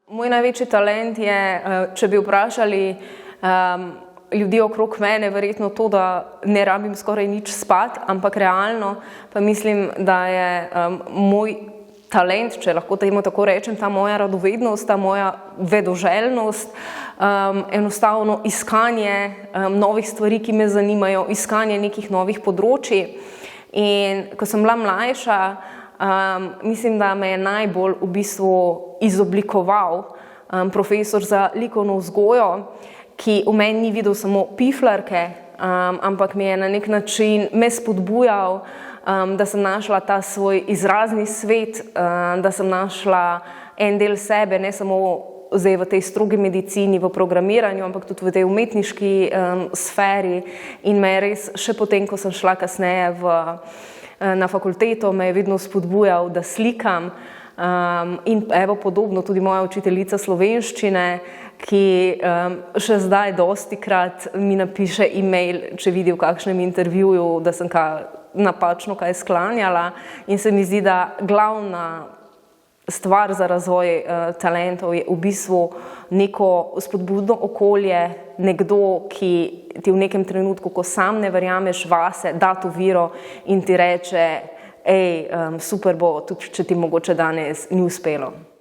Moj največji talent je, če bi vprašali ljudi okrog mene, verjetno to, da ne rabim skoraj nič spati, ampak realno pa mislim, da je moj talent, če lahko temu tako rečem, ta moja radovednost, ta moja vedoželjnost, enostavno iskanje novih stvari, ki me zanimajo, iskanje nekih novih področij. In ko sem bila mlajša, mislim, da me je najbolj v bistvu izoblikoval profesor za likovno vzgojo, ki v meni ni videl samo piflarke, ampak mi je na nek način me spodbujal, da sem našla ta svoj izrazni svet, da sem našla en del sebe, ne samo zdaj v tej strogi medicini, v programiranju, ampak tudi v tej umetniški sferi. In me je res, še potem, ko sem šla kasneje na fakulteto, me je vedno spodbujal, da slikam. In evo podobno tudi moja učiteljica slovenščine, ki še zdaj dostikrat mi napiše e-mail, če vidi v kakšnem intervjuju, da sem napačno kaj sklanjala, in se mi zdi, da glavna stvar za razvoj talentov je v bistvu neko spodbudno okolje, nekdo, ki ti v nekem trenutku, ko sam ne verjameš vase, da to viro in ti reče, super bo, tudi če ti mogoče danes ni uspelo.